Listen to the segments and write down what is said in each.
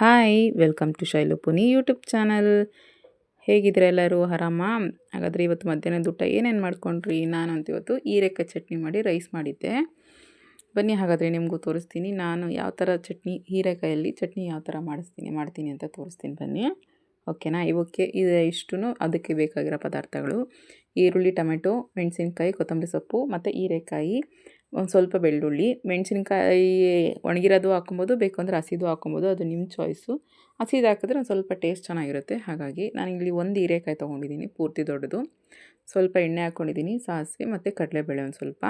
Hi welcome to Shailu Puni YouTube channel. ಹೇಗಿದ್ರೆ ಎಲ್ಲರೂ ಆರಾಮ? ಹಾಗಾದರೆ ಇವತ್ತು ಮಧ್ಯಾಹ್ನದ ಊಟ ಏನೇನು ಮಾಡ್ಕೊಂಡ್ರಿ? ನಾನಂತೂ ಇವತ್ತು ಹೀರೆಕಾಯಿ ಚಟ್ನಿ ಮಾಡಿ ರೈಸ್ ಮಾಡಿದ್ದೆ. ಬನ್ನಿ ಹಾಗಾದರೆ ನಿಮಗೂ ತೋರಿಸ್ತೀನಿ ನಾನು ಯಾವ ಥರ ಚಟ್ನಿ, ಹೀರೆಕಾಯಲ್ಲಿ ಚಟ್ನಿ ಯಾವ ಥರ ಮಾಡ್ತೀನಿ ಅಂತ ತೋರಿಸ್ತೀನಿ ಬನ್ನಿ. ಓಕೆನಾ? ಇವಕ್ಕೆ ಇಷ್ಟು ಅದಕ್ಕೆ ಬೇಕಾಗಿರೋ ಪದಾರ್ಥಗಳು: ಈರುಳ್ಳಿ, ಟೊಮೆಟೊ, ಮೆಣಸಿನ್ಕಾಯಿ, ಕೊತ್ತಂಬರಿ ಸೊಪ್ಪು ಮತ್ತು ಹೀರೆಕಾಯಿ, ಒಂದು ಸ್ವಲ್ಪ ಬೆಳ್ಳುಳ್ಳಿ. ಮೆಣಸಿನ್ಕಾಯಿ ಒಣಗಿರೋದು ಹಾಕೊಬೋದು, ಬೇಕು ಅಂದರೆ ಹಸಿದು ಹಾಕೊಬೋದು, ಅದು ನಿಮ್ಮ ಚಾಯ್ಸು. ಹಸಿದು ಹಾಕಿದ್ರೆ ಒಂದು ಸ್ವಲ್ಪ ಟೇಸ್ಟ್ ಚೆನ್ನಾಗಿರುತ್ತೆ. ಹಾಗಾಗಿ ನಾನಿಲ್ಲಿ ಒಂದು ಹೀರೆಕಾಯಿ ತೊಗೊಂಡಿದ್ದೀನಿ ಪೂರ್ತಿ ದೊಡ್ಡದು. ಸ್ವಲ್ಪ ಎಣ್ಣೆ ಹಾಕ್ಕೊಂಡಿದ್ದೀನಿ, ಸಾಸಿವೆ ಮತ್ತು ಕಡಲೆಬೇಳೆ ಒಂದು ಸ್ವಲ್ಪ.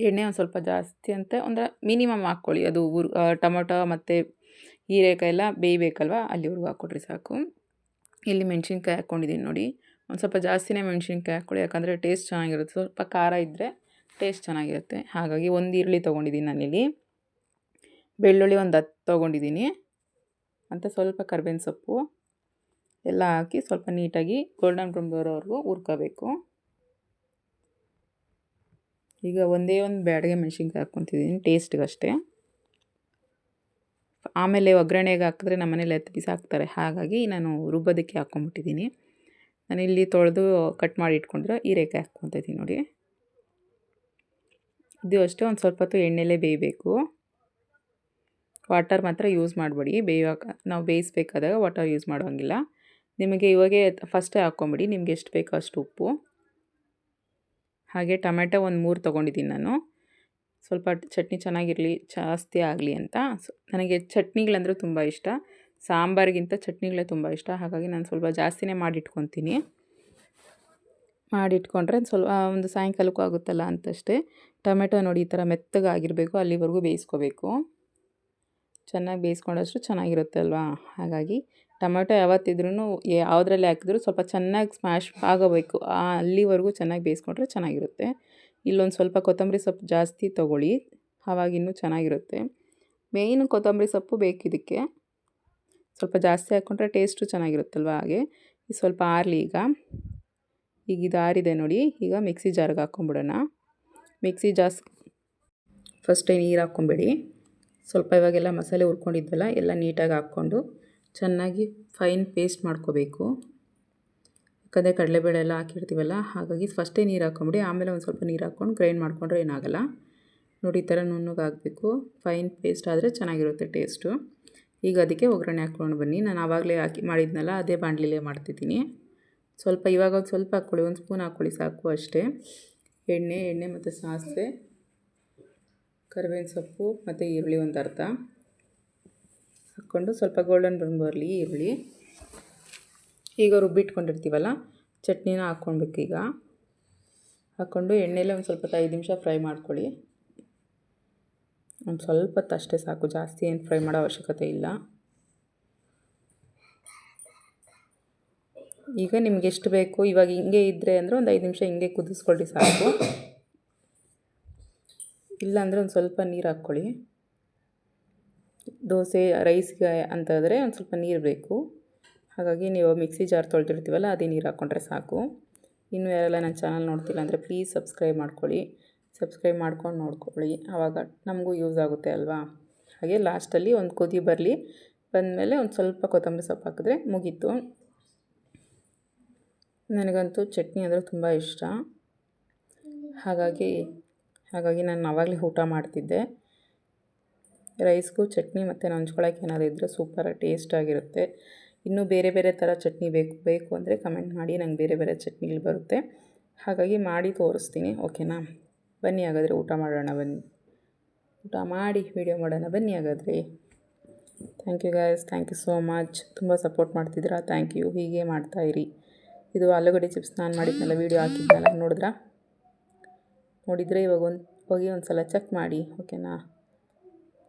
ಎಣ್ಣೆ ಒಂದು ಸ್ವಲ್ಪ ಜಾಸ್ತಿ ಅಂತ ಅಂದರೆ ಮಿನಿಮಮ್ ಹಾಕ್ಕೊಳ್ಳಿ, ಅದು ಟೊಮೊಟೊ ಮತ್ತು ಹೀರೆಕಾಯಿ ಎಲ್ಲ ಬೇಯಬೇಕಲ್ವ, ಅಲ್ಲಿವರೆಗೂ ಹಾಕ್ಕೊಟ್ರೆ ಸಾಕು. ಇಲ್ಲಿ ಮೆಣಸಿನ್ಕಾಯಿ ಹಾಕ್ಕೊಂಡಿದ್ದೀನಿ ನೋಡಿ, ಒಂದು ಸ್ವಲ್ಪ ಜಾಸ್ತಿನೇ ಮೆಣಸಿನ್ಕಾಯಿ ಹಾಕ್ಕೊಳ್ಳಿ, ಯಾಕಂದರೆ ಟೇಸ್ಟ್ ಚೆನ್ನಾಗಿರುತ್ತೆ. ಸ್ವಲ್ಪ ಖಾರ ಇದ್ದರೆ ಟೇಸ್ಟ್ ಚೆನ್ನಾಗಿರುತ್ತೆ. ಹಾಗಾಗಿ ಒಂದು ಈರುಳ್ಳಿ ತೊಗೊಂಡಿದ್ದೀನಿ ನಾನಿಲ್ಲಿ. ಬೆಳ್ಳುಳ್ಳಿ ಒಂದು 10 ತೊಗೊಂಡಿದ್ದೀನಿ. ಮತ್ತು ಸ್ವಲ್ಪ ಕರ್ಬೇವಿನ ಸೊಪ್ಪು ಎಲ್ಲ ಹಾಕಿ ಸ್ವಲ್ಪ ನೀಟಾಗಿ ಗೋಲ್ಡನ್ ಬ್ರೌನ್ ಬರೋವರೆಗೂ ಹುರ್ಕೋಬೇಕು. ಈಗ ಒಂದೇ ಒಂದು ಬ್ಯಾಡಿಗೆ ಮೆಣಸಿನ್ಕಾಯಿ ಹಾಕ್ಕೊತಿದ್ದೀನಿ ಟೇಸ್ಟ್ಗಷ್ಟೇ. ಆಮೇಲೆ ಒಗ್ಗರಣೆಗೆ ಹಾಕಿದ್ರೆ ನಮ್ಮ ಮನೇಲಿ ಎತ್ತು ಬಿಸಾಕ್ತಾರೆ, ಹಾಗಾಗಿ ನಾನು ರುಬ್ಬೋದಕ್ಕೆ ಹಾಕ್ಕೊಂಬಿಟ್ಟಿದ್ದೀನಿ. ನಾನಿಲ್ಲಿ ತೊಳೆದು ಕಟ್ ಮಾಡಿ ಇಟ್ಕೊಂಡಿರೋ ಹೀರೆಕಾಯಿ ಹಾಕ್ಕೊತಿದ್ದೀನಿ ನೋಡಿ. ಇದು ಅಷ್ಟೇ ಒಂದು ಸ್ವಲ್ಪ ಹೊತ್ತು ಎಣ್ಣೆಲೇ ಬೇಯಬೇಕು. ವಾಟರ್ ಮಾತ್ರ ಯೂಸ್ ಮಾಡಬೇಡಿ, ನಾವು ಬೇಯಿಸ್ಬೇಕಾದಾಗ ವಾಟರ್ ಯೂಸ್ ಮಾಡೋಂಗಿಲ್ಲ. ನಿಮಗೆ ಇವಾಗೆ ಫಸ್ಟೇ ಹಾಕ್ಕೊಂಬಿಡಿ, ನಿಮ್ಗೆ ಎಷ್ಟು ಬೇಕೋ ಅಷ್ಟು ಉಪ್ಪು. ಹಾಗೆ ಟೊಮೆಟೊ ಒಂದು 3 ತೊಗೊಂಡಿದ್ದೀನಿ ನಾನು, ಸ್ವಲ್ಪ ಚಟ್ನಿ ಚೆನ್ನಾಗಿರಲಿ, ಜಾಸ್ತಿ ಆಗಲಿ ಅಂತ. ನನಗೆ ಚಟ್ನಿಗಳಂದರೆ ತುಂಬ ಇಷ್ಟ, ಸಾಂಬಾರಿಗಿಂತ ಚಟ್ನಿಗಳೇ ತುಂಬ ಇಷ್ಟ. ಹಾಗಾಗಿ ನಾನು ಸ್ವಲ್ಪ ಜಾಸ್ತಿನೇ ಮಾಡಿಟ್ಕೊತೀನಿ. ಮಾಡಿಟ್ಕೊಂಡ್ರೆ ಒಂದು ಸಾಯಂಕಾಲಕ್ಕೂ ಆಗುತ್ತಲ್ಲ ಅಂತಷ್ಟೇ. ಟೊಮೆಟೊ ನೋಡಿ ಈ ಥರ ಮೆತ್ತಗಾಗಿರಬೇಕು, ಅಲ್ಲಿವರೆಗೂ ಬೇಯಿಸ್ಕೋಬೇಕು. ಚೆನ್ನಾಗಿ ಬೇಯಿಸ್ಕೊಂಡಷ್ಟು ಚೆನ್ನಾಗಿರುತ್ತೆ ಅಲ್ವಾ. ಹಾಗಾಗಿ ಟೊಮೆಟೊ ಯಾವತ್ತಿದ್ರೂ ಯಾವುದ್ರಲ್ಲಿ ಹಾಕಿದ್ರೂ ಸ್ವಲ್ಪ ಚೆನ್ನಾಗಿ ಸ್ಮ್ಯಾಶ್ ಆಗೋಬೇಕು, ಅಲ್ಲಿವರೆಗೂ ಚೆನ್ನಾಗಿ ಬೇಯಿಸ್ಕೊಂಡ್ರೆ ಚೆನ್ನಾಗಿರುತ್ತೆ. ಇಲ್ಲೊಂದು ಸ್ವಲ್ಪ ಕೊತ್ತಂಬರಿ ಸೊಪ್ಪು ಜಾಸ್ತಿ ತೊಗೊಳ್ಳಿ, ಆವಾಗ ಇನ್ನೂ ಚೆನ್ನಾಗಿರುತ್ತೆ. ಮೇಯ್ನು ಕೊತ್ತಂಬರಿ ಸೊಪ್ಪು ಬೇಕಿದ್ದಕ್ಕೆ, ಸ್ವಲ್ಪ ಜಾಸ್ತಿ ಹಾಕ್ಕೊಂಡ್ರೆ ಟೇಸ್ಟು ಚೆನ್ನಾಗಿರುತ್ತಲ್ವ. ಹಾಗೆ ಸ್ವಲ್ಪ ಆರಲಿ. ಈಗ ಇದು ಆರಿದೆ ನೋಡಿ, ಈಗ ಮಿಕ್ಸಿ ಜಾರ್ಗೆ ಹಾಕ್ಕೊಂಬಿಡೋಣ. ಮಿಕ್ಸಿ ಫಸ್ಟೇ ನೀರು ಹಾಕ್ಕೊಂಬೇಡಿ. ಸ್ವಲ್ಪ ಇವಾಗೆಲ್ಲ ಮಸಾಲೆ ಹುರ್ಕೊಂಡಿದ್ವಲ್ಲ ಎಲ್ಲ ನೀಟಾಗಿ ಹಾಕ್ಕೊಂಡು ಚೆನ್ನಾಗಿ ಫೈನ್ ಪೇಸ್ಟ್ ಮಾಡ್ಕೋಬೇಕು. ಯಾಕಂದರೆ ಕಡಲೆಬೇಳೆ ಎಲ್ಲ ಹಾಕಿರ್ತೀವಲ್ಲ, ಹಾಗಾಗಿ ಫಸ್ಟೇ ನೀರು ಹಾಕ್ಕೊಂಬಿಡಿ. ಆಮೇಲೆ ಒಂದು ಸ್ವಲ್ಪ ನೀರು ಹಾಕ್ಕೊಂಡು ಗ್ರೈಂಡ್ ಮಾಡಿಕೊಂಡ್ರೆ ಏನಾಗಲ್ಲ ನೋಡಿ. ಈ ಥರ ನುಣ್ಣಗೆ ಆಗಬೇಕು, ಫೈನ್ ಪೇಸ್ಟ್ ಆದರೆ ಚೆನ್ನಾಗಿರುತ್ತೆ ಟೇಸ್ಟು. ಈಗ ಅದಕ್ಕೆ ಒಗ್ಗರಣೆ ಹಾಕ್ಕೊಂಡು ಬನ್ನಿ. ನಾನು ಆವಾಗಲೇ ಮಾಡಿದ್ನಲ್ಲ, ಅದೇ ಬಾಣಲಿಲೇ ಮಾಡ್ತಿದ್ದೀನಿ. ಇವಾಗ ಒಂದು ಸ್ವಲ್ಪ ಹಾಕ್ಕೊಳ್ಳಿ, ಒಂದು ಸ್ಪೂನ್ ಹಾಕ್ಕೊಳ್ಳಿ ಸಾಕು ಅಷ್ಟೇ. ಎಣ್ಣೆ ಮತ್ತು ಸಾಸಿವೆ, ಕರಿಬೇವಿನ ಸೊಪ್ಪು ಮತ್ತು ಈರುಳ್ಳಿ ಒಂದು ಅರ್ಧ ಹಾಕ್ಕೊಂಡು ಸ್ವಲ್ಪ ಗೋಲ್ಡನ್ ಬ್ರೌನ್ ಬರಲಿ ಈರುಳ್ಳಿ. ಈಗ ರುಬ್ಬಿಟ್ಕೊಂಡಿರ್ತೀವಲ್ಲ ಚಟ್ನಿನ ಹಾಕ್ಕೊಳ್ಬೇಕು. ಈಗ ಹಾಕ್ಕೊಂಡು ಎಣ್ಣೆಲೇ ಒಂದು ಸ್ವಲ್ಪ 5 ನಿಮಿಷ ಫ್ರೈ ಮಾಡ್ಕೊಳ್ಳಿ. ಒಂದು ಸ್ವಲ್ಪ ಹೊತ್ತು ಅಷ್ಟೇ ಸಾಕು, ಜಾಸ್ತಿ ಏನು ಫ್ರೈ ಮಾಡೋ ಅವಶ್ಯಕತೆ ಇಲ್ಲ. ಈಗ ನಿಮ್ಗೆ ಎಷ್ಟು ಬೇಕು, ಇವಾಗ ಹಿಂಗೆ ಇದ್ದರೆ ಅಂದರೆ ಒಂದು 5 ನಿಮಿಷ ಹಿಂಗೆ ಕುದಿಸ್ಕೊಳ್ಳಿ ಸಾಕು. ಇಲ್ಲಾಂದರೆ ಒಂದು ಸ್ವಲ್ಪ ನೀರು ಹಾಕ್ಕೊಳ್ಳಿ. ದೋಸೆ ರೈಸ್ಗೆ ಅಂತಂದರೆ ಒಂದು ಸ್ವಲ್ಪ ನೀರು ಬೇಕು. ಹಾಗಾಗಿ ನೀವು ಮಿಕ್ಸಿ ಜಾರ್ ತೊಳೆದಿರ್ತೀವಲ್ಲ ಅದೇ ನೀರು ಹಾಕ್ಕೊಂಡ್ರೆ ಸಾಕು. ಇನ್ನೂ ಯಾರೆಲ್ಲ ನನ್ನ ಚಾನಲ್ ನೋಡ್ತಿಲ್ಲ ಅಂದರೆ ಪ್ಲೀಸ್ ಸಬ್ಸ್ಕ್ರೈಬ್ ಮಾಡ್ಕೊಳ್ಳಿ. ಸಬ್ಸ್ಕ್ರೈಬ್ ಮಾಡ್ಕೊಂಡು ನೋಡ್ಕೊಳ್ಳಿ, ಆವಾಗ ನಮಗೂ ಯೂಸ್ ಆಗುತ್ತೆ ಅಲ್ವಾ. ಹಾಗೆ ಲಾಸ್ಟಲ್ಲಿ ಒಂದು ಕುದಿ ಬಂದಮೇಲೆ ಒಂದು ಸ್ವಲ್ಪ ಕೊತ್ತಂಬರಿ ಸೊಪ್ಪು ಹಾಕಿದ್ರೆ ಮುಗೀತು. ನನಗಂತೂ ಚಟ್ನಿ ಅಂದರೆ ತುಂಬ ಇಷ್ಟ, ಹಾಗಾಗಿ ನಾನು ಆವಾಗಲೇ ಊಟ ಮಾಡ್ತಿದ್ದೆ. ರೈಸ್ಗೂ ಚಟ್ನಿ ಮತ್ತು ನಂಚ್ಕೊಳ್ಳೋಕೆ ಏನಾದರೂ ಇದ್ದರೆ ಸೂಪರ್ ಟೇಸ್ಟಾಗಿರುತ್ತೆ. ಇನ್ನೂ ಬೇರೆ ಥರ ಚಟ್ನಿ ಬೇಕು ಅಂದರೆ ಕಮೆಂಟ್ ಮಾಡಿ, ನಂಗೆ ಬೇರೆ ಚಟ್ನಿಗಳು ಬರುತ್ತೆ. ಹಾಗಾಗಿ ಮಾಡಿ ತೋರಿಸ್ತೀನಿ, ಓಕೆನಾ? ಬನ್ನಿ ಹಾಗಾದರೆ ಊಟ ಮಾಡೋಣ. ಊಟ ಮಾಡಿ ವಿಡಿಯೋ ಮಾಡೋಣ ಬನ್ನಿ ಹಾಗಾದರೆ. Thank you guys, thank you so much. ತುಂಬ ಸಪೋರ್ಟ್ ಮಾಡ್ತಿದ್ದೀರಾ, ಥ್ಯಾಂಕ್ ಯು. ಹೀಗೆ ಮಾಡ್ತಾಯಿರಿ. ಇದು ಆಲೂಗಡ್ಡೆ ಚಿಪ್ಸ್ ನಾನು ಮಾಡಿದ್ನಲ್ಲ, ವೀಡಿಯೋ ಹಾಕಿದ್ನಲ್ಲ, ನೋಡಿದರೆ ಇವಾಗ ಹೋಗಿ ಒಂದು ಸಲ ಚೆಕ್ ಮಾಡಿ, ಓಕೆನಾ?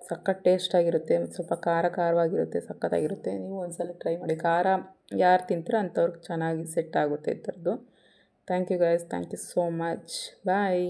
ಸಖತ್ ಟೇಸ್ಟಾಗಿರುತ್ತೆ, ಸ್ವಲ್ಪ ಖಾರವಾಗಿರುತ್ತೆ, ಸಖತ್ತಾಗಿರುತ್ತೆ. ನೀವು ಒಂದು ಸಲ ಟ್ರೈ ಮಾಡಿ. ಖಾರ ಯಾರು ತಿಂತೀರೋ ಅಂಥವ್ರಿಗೆ ಚೆನ್ನಾಗಿ ಸೆಟ್ ಆಗುತ್ತೆ ಈ ಥರದ್ದು. Thank you guys, thank you so much. Bye.